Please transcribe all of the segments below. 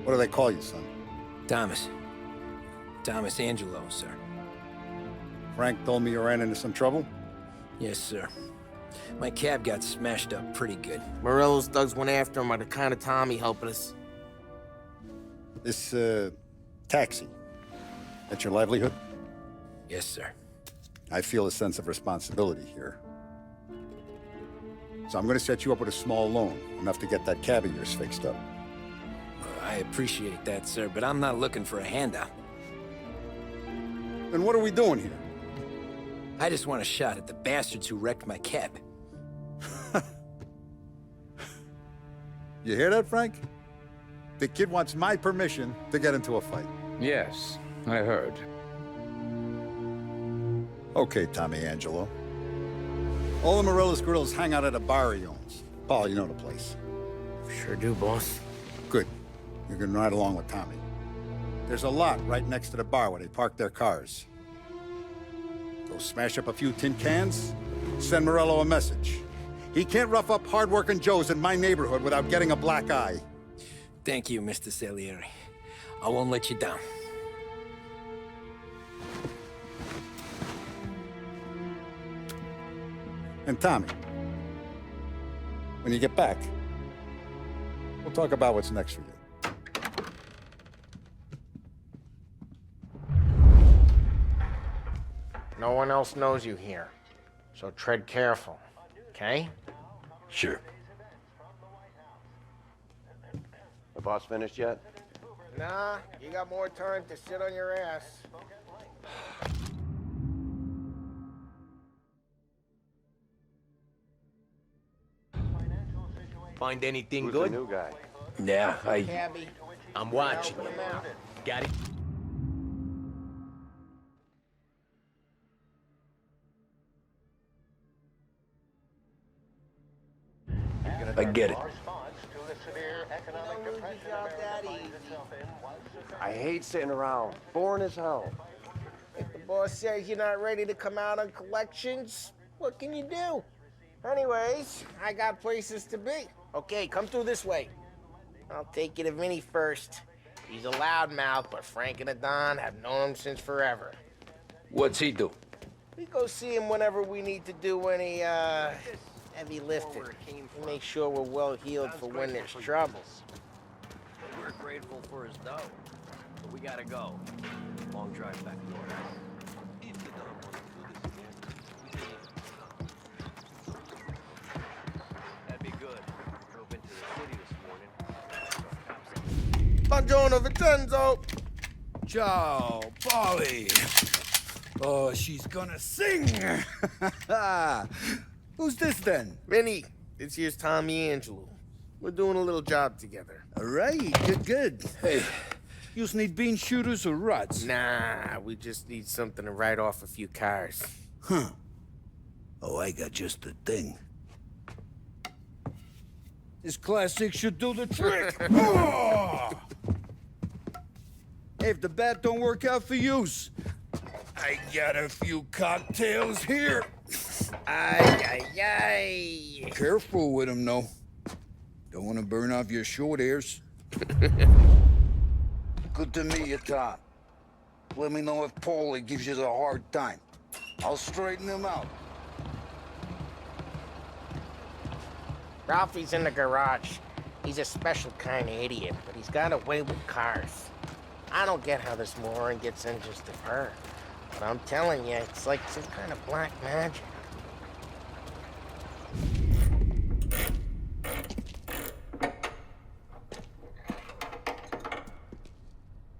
What do they call you, son? Thomas. Thomas Angelo, sir. Frank told me you ran into some trouble? Yes, sir. My cab got smashed up pretty good. Morello's thugs went after him by the kind of Tommy helping us. This, taxi. That's your livelihood? Yes, sir. I feel a sense of responsibility here. So I'm gonna set you up with a small loan, enough to get that cab of yours fixed up. I appreciate that, sir, but I'm not looking for a handout. Then what are we doing here? I just want a shot at the bastards who wrecked my cab. You hear that, Frank? The kid wants my permission to get into a fight. Yes, I heard. Okay, Tommy Angelo. All the Morello's girls hang out at a bar he owns. Paul, you know the place. Sure do, boss. Good. You can ride along with Tommy. There's a lot right next to the bar where they park their cars. Go smash up a few tin cans, send Morello a message. He can't rough up hard-working Joes in my neighborhood without getting a black eye. Thank you, Mr. Salieri. I won't let you down. And Tommy, when you get back, we'll talk about what's next for you. No one else knows you here, so tread careful, okay? Sure. The boss finished yet? Nah, you got more time to sit on your ass. Find anything Who's good? the new guy? Yeah, Cabby, I'm watching you. help him out. Got it? I get it. I hate sitting around. Boring as hell. If the boss says you're not ready to come out on collections, what can you do? Anyways, I got places to be. Okay, come through this way. I'll take you to Vinny first. He's a loudmouth, but Frank and the Don have known him since forever. What's he do? We go see him whenever we need to do any, heavy lifting. We make sure we're well healed for when there's trouble. We're grateful for his dough, but we gotta go. Long drive back north. If the Don wants to do this again, that'd be good. Drove into the city this morning. Buongiorno, Vincenzo! Ciao, Polly. Oh, she's gonna sing. Who's this then? Vinny, this here's Tommy Angelo. We're doing a little job together. All right, good. Hey, you need bean shooters or rods? Nah, we just need something to write off a few cars. Huh. Oh, I got just the thing. This classic should do the trick. Oh! Hey, if the bat don't work out for use, I got a few cocktails here. Ay. Careful with them, though. Don't want to burn off your short hairs. Good to meet you, Tom. Let me know if Paulie gives you the hard time. I'll straighten him out. Ralphie's in the garage. He's a special kind of idiot, but he's got a way with cars. I don't get how this moron gets in just of her. But I'm telling you, it's like some kind of black magic.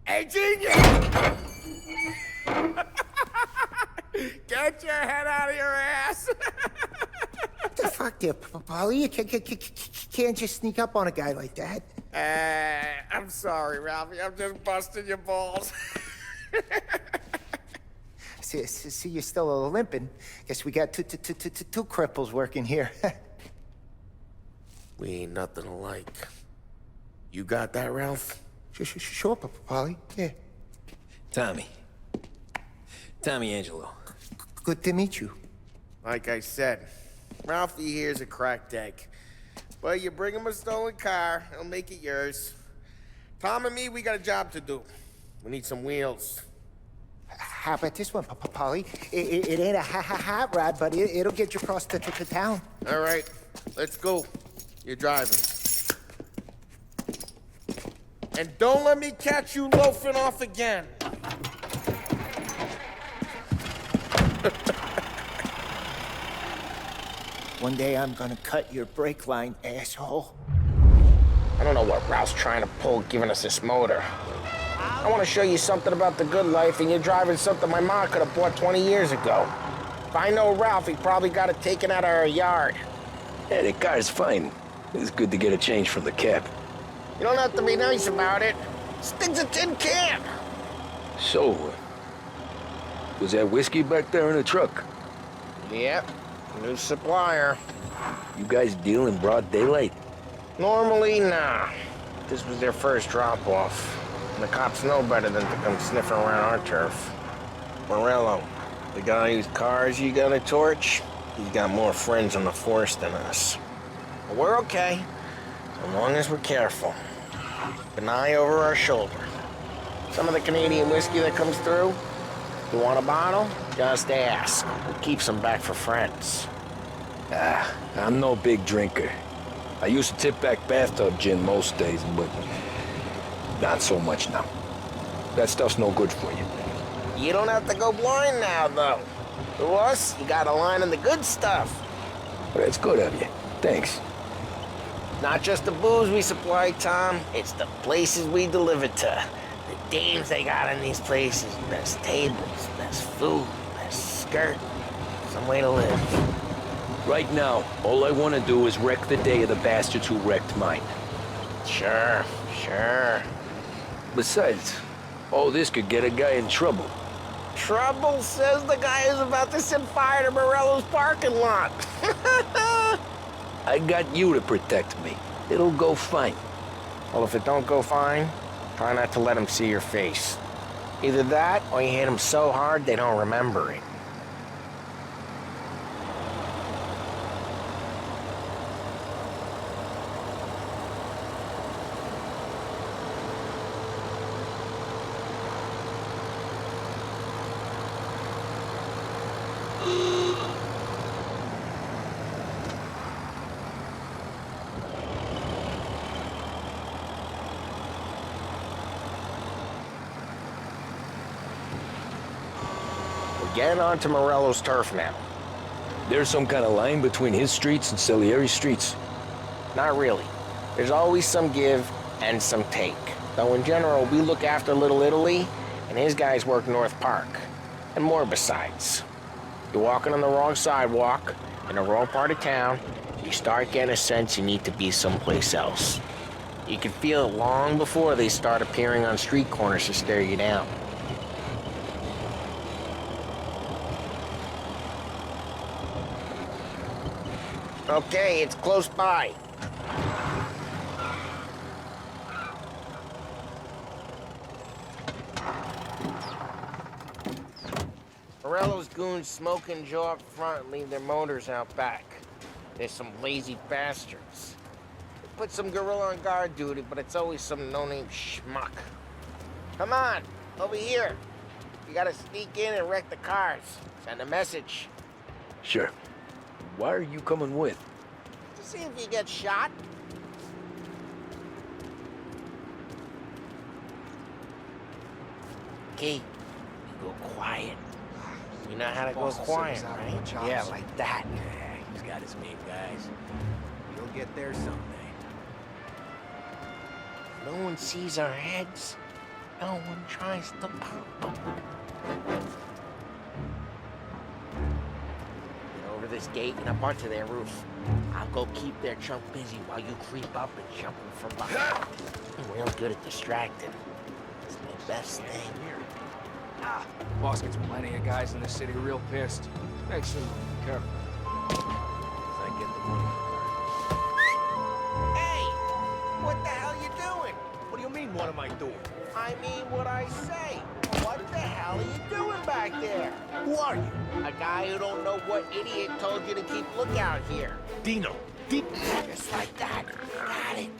Hey, genius! Get your head out of your ass! What the fuck there, Paulie? You can't just sneak up on a guy like that. I'm sorry, Ralphie. I'm just busting your balls. See, you're still limping. Guess we got two cripples working here. We ain't nothing alike. You got that, Ralph? Sure, Paulie. Yeah. Tommy. Tommy Angelo. Good to meet you. Like I said, Ralphie here's a cracked egg. But you bring him a stolen car, he'll make it yours. Tom and me, we got a job to do. We need some wheels. How about this one, Paulie? It ain't a hot rod, but it'll get you across to town. All right, let's go. You're driving. And don't let me catch you loafing off again. One day I'm gonna cut your brake line, asshole. I don't know what Ralph's trying to pull giving us this motor. I want to show you something about the good life, and you're driving something my mom could have bought 20 years ago. If I know Ralph, he probably got it taken out of our yard. Yeah, the car's fine. It's good to get a change from the cab. You don't have to be nice about it. This thing's a tin can. So, was that whiskey back there in the truck? Yep, new supplier. You guys deal in broad daylight? Normally, nah. This was their first drop-off. And the cops know better than to come sniffing around our turf. Morello, the guy whose cars you got a torch, he's got more friends on the force than us. But we're okay, as long as we're careful. Keep an eye over our shoulder. Some of the Canadian whiskey that comes through, you want a bottle? Just ask. We'll keep some back for friends. I'm no big drinker. I used to tip back bathtub gin most days, but not so much now. That stuff's no good for you. You don't have to go blind now, though. To us, you got a line on the good stuff. But that's good of you. Thanks. Not just the booze we supply, Tom. It's the places we deliver to. The dames they got in these places. Best tables, best food, best skirt. Some way to live. Right now, all I want to do is wreck the day of the bastards who wrecked mine. Sure. Besides, all this could get a guy in trouble. Trouble, says the guy who's about to set fire to Morello's parking lot. I got you to protect me. It'll go fine. Well, if it don't go fine, try not to let him see your face. Either that, or you hit him so hard they don't remember it. Getting onto Morello's turf now. There's some kind of line between his streets and Salieri's streets. Not really. There's always some give and some take. Though in general, we look after Little Italy, and his guys work North Park. And more besides. You're walking on the wrong sidewalk, in the wrong part of town, you start getting a sense you need to be someplace else. You can feel it long before they start appearing on street corners to stare you down. Okay, it's close by. Morello's goons smoke and jaw up front and leave their motors out back. They're some lazy bastards. They put some gorilla on guard duty, but it's always some no-name schmuck. Come on, over here. You gotta sneak in and wreck the cars. Send a message. Sure. Why are you coming with? To see if you get shot. Key, you go quiet. You know how to go quiet, right? Yeah, like that. Yeah, he's got his main guys. You'll get there someday. No one sees our heads. No one tries to pop them. Over this gate and up onto their roof. I'll go keep their chunk busy while you creep up and jump them from behind. I'm real good at distracting. It's my best thing. Boss gets plenty of guys in the city real pissed. Makes them careful. I get the money. Hey! What the hell you doing? I mean what I say. What the hell are you doing back there? Who are you? A guy who don't know what idiot told you to keep lookout here. Dino. Just like that. Got it.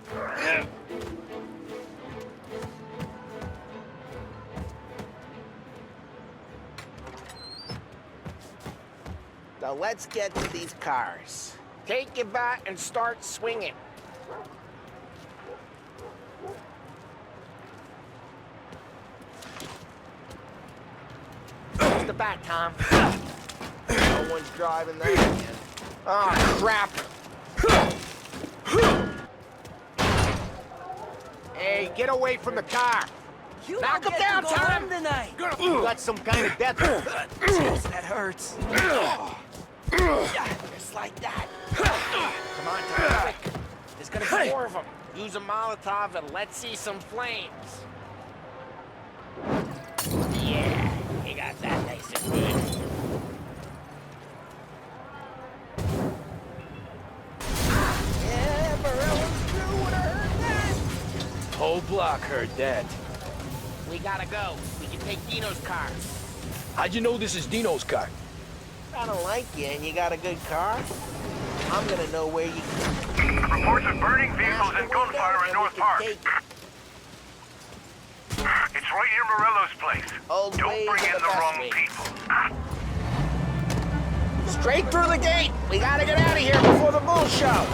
Now let's get to these cars. Take your bat and start swinging. Where's the bat, Tom? No one's driving that again. Oh, crap. Hey, get away from the car. You Knock don't him get down, to go Tom. home tonight. You got some kind of death. Jeez, that hurts. Just like that. Come on, Tom, quick. There's gonna be more of them. Use a Molotov and let's see some flames. Yeah, you got that nice and good. Yeah, Morello's crew would have heard that. Whole block heard that. We gotta go. We can take Dino's car. How'd you know this is Dino's car? I don't like you and you got a good car. I'm gonna know where you Reports of burning vehicles and gunfire in North Park. It's right near Morello's place. Old Don't ways bring are in the the best wrong ways. people. Straight through the gate. We gotta get out of here before the bull show.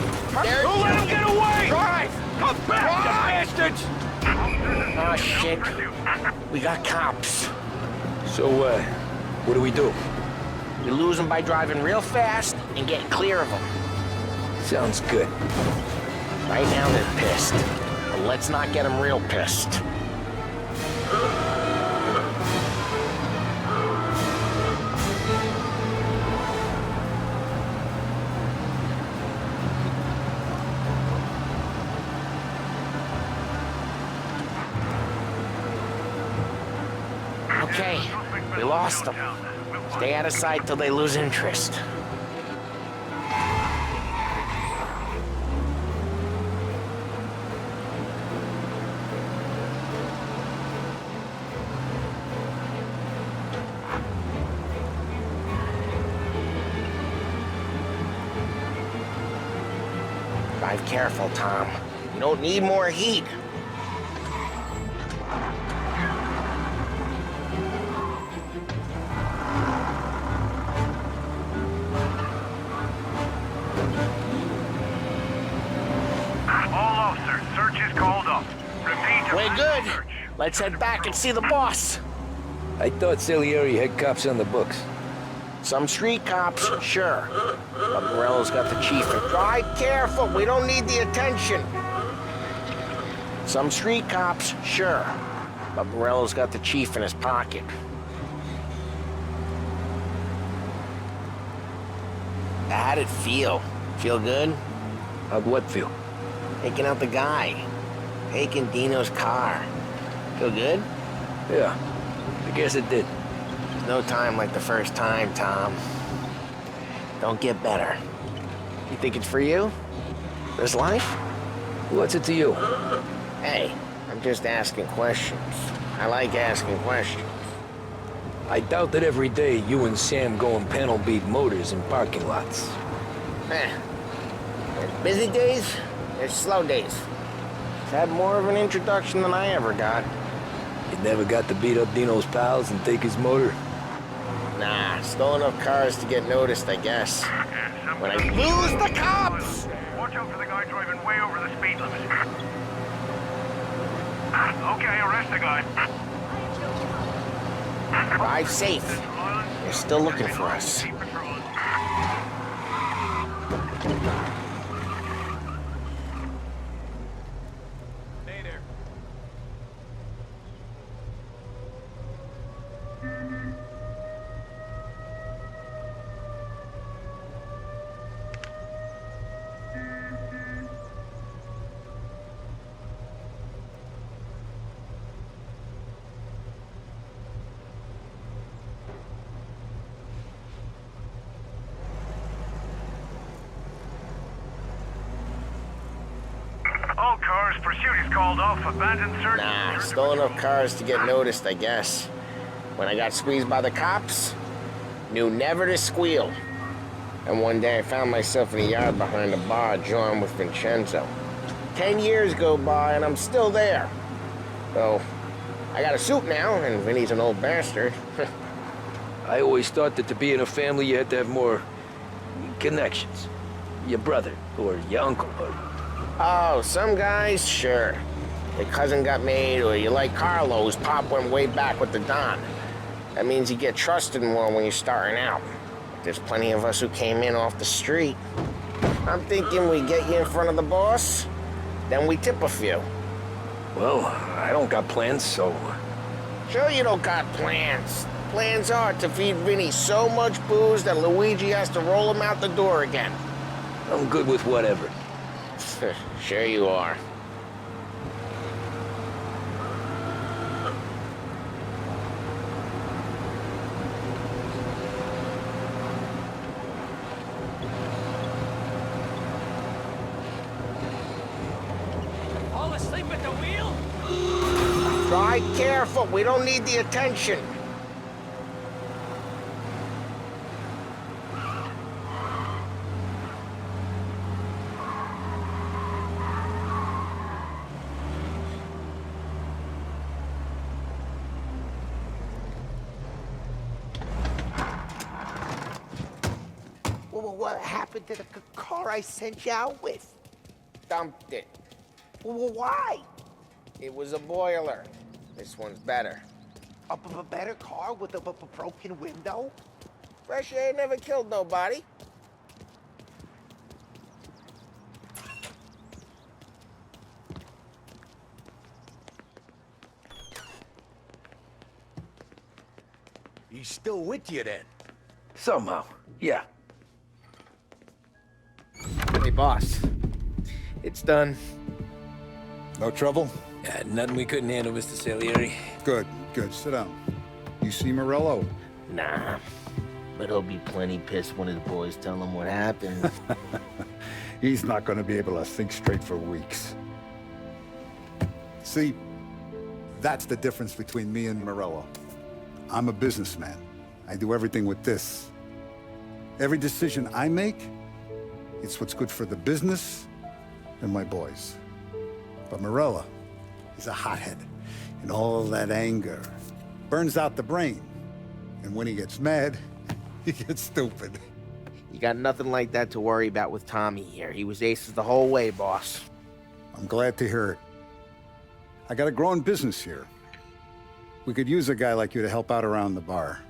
There's Don't let him get away! Drive! Come back, you bastards! Oh, shit. We got cops. So, what do we do? We lose them by driving real fast and getting clear of them. Sounds good. Right now they're pissed. But let's not get them real pissed. Okay, we lost them. Stay out of sight till they lose interest. Drive careful, Tom. You don't need more heat. All officers, search is called up. Repeat. We're good. Let's head back and see the boss. I thought Salieri had cops on the books. Some street cops, sure. But Morello's got the chief. Drive careful. We don't need the attention. Some street cops, sure. But Morello's got the chief in his pocket. How'd it feel? Feel good? How'd what feel? Taking out the guy. Taking Dino's car. Feel good? Yeah, I guess it did. No time like the first time, Tom. Don't get better. You think it's for you? This life? What's it to you? Hey, I'm just asking questions. I like asking questions. I doubt that every day you and Sam go and panel beat motors in parking lots. There's busy days, there's slow days. It's had more of an introduction than I ever got. You never got to beat up Dino's pals and take his motor? Nah, stole enough cars to get noticed, I guess. When I lose the cops! Watch out for the guy driving way over the speed limit. Okay, arrest the guy. Drive safe. They're still looking for us. Keep patrolling. Hey there. All cars, pursuit is called off. Abandoned search. Nah, stole enough cars to get noticed, I guess. When I got squeezed by the cops, knew never to squeal. And one day I found myself in the yard behind the bar, drawing with Vincenzo. 10 years go by and I'm still there. So, I got a suit now, and Vinny's an old bastard. I always thought that to be in a family you had to have more connections. Your brother, or your uncle, or... Oh, some guys, sure. Your cousin got made, or you like Carlos, Pop went way back with the Don. That means you get trusted more when you're starting out. There's plenty of us who came in off the street. I'm thinking we get you in front of the boss, then we tip a few. Well, I don't got plans, so... Sure you don't got plans. Plans are to feed Vinny so much booze that Luigi has to roll him out the door again. I'm good with whatever. Sure you are. All asleep at the wheel? Drive careful, we don't need the attention. What happened to the car I sent you out with? Dumped it. Why? It was a boiler. This one's better. A better car with a broken window? Fresh air never killed nobody. He's still with you then? Somehow, yeah. Hey, boss. It's done. No trouble? Yeah, nothing we couldn't handle, Mr. Salieri. Good, good. Sit down. You see Morello? Nah, but he'll be plenty pissed when his boys tell him what happened. He's not going to be able to think straight for weeks. See, that's the difference between me and Morello. I'm a businessman. I do everything with this. Every decision I make, it's what's good for the business and my boys. But Morello, he's a hothead. And all that anger burns out the brain. And when he gets mad, he gets stupid. You got nothing like that to worry about with Tommy here. He was aces the whole way, boss. I'm glad to hear it. I got a growing business here. We could use a guy like you to help out around the bar.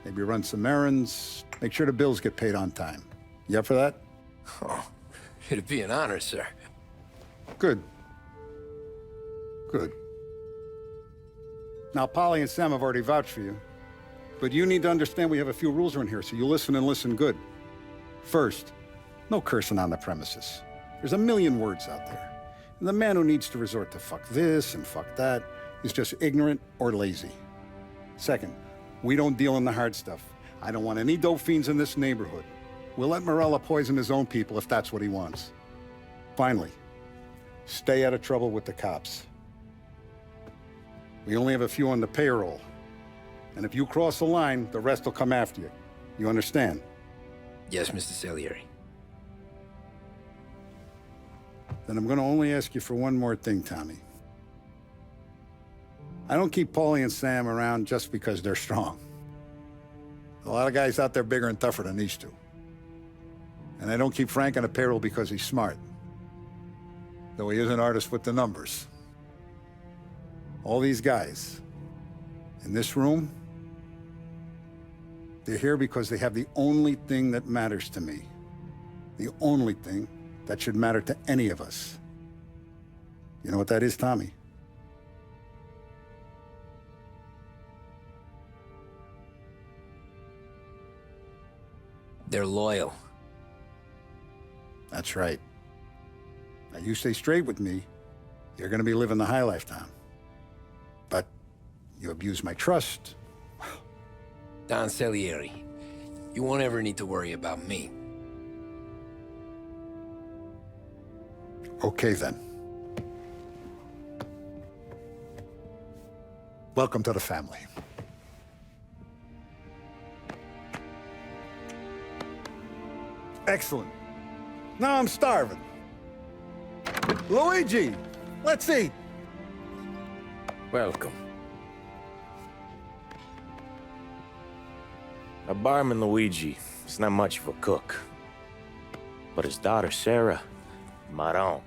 Maybe run some errands, make sure the bills get paid on time. You up for that? Oh, it'd be an honor, sir. Good. Good. Now, Polly and Sam have already vouched for you. But you need to understand we have a few rules around here, so you listen and listen good. First, no cursing on the premises. There's a million words out there. And the man who needs to resort to fuck this and fuck that is just ignorant or lazy. Second, we don't deal in the hard stuff. I don't want any dope fiends in this neighborhood. We'll let Morella poison his own people if that's what he wants. Finally, stay out of trouble with the cops. We only have a few on the payroll. And if you cross the line, the rest will come after you. You understand? Yes, Mr. Salieri. Then I'm going to only ask you for one more thing, Tommy. I don't keep Paulie and Sam around just because they're strong. A lot of guys out there bigger and tougher than these two. And I don't keep Frank on the payroll because he's smart. Though he is an artist with the numbers. All these guys in this room, they're here because they have the only thing that matters to me. The only thing that should matter to any of us. You know what that is, Tommy? They're loyal. That's right. Now, you stay straight with me, you're gonna be living the high life, Tom. But you abuse my trust. Don Salieri, you won't ever need to worry about me. Okay, then. Welcome to the family. Excellent. Now I'm starving. Luigi, let's eat. Welcome. Our barman Luigi is not much of a cook. But his daughter Sarah, Maron,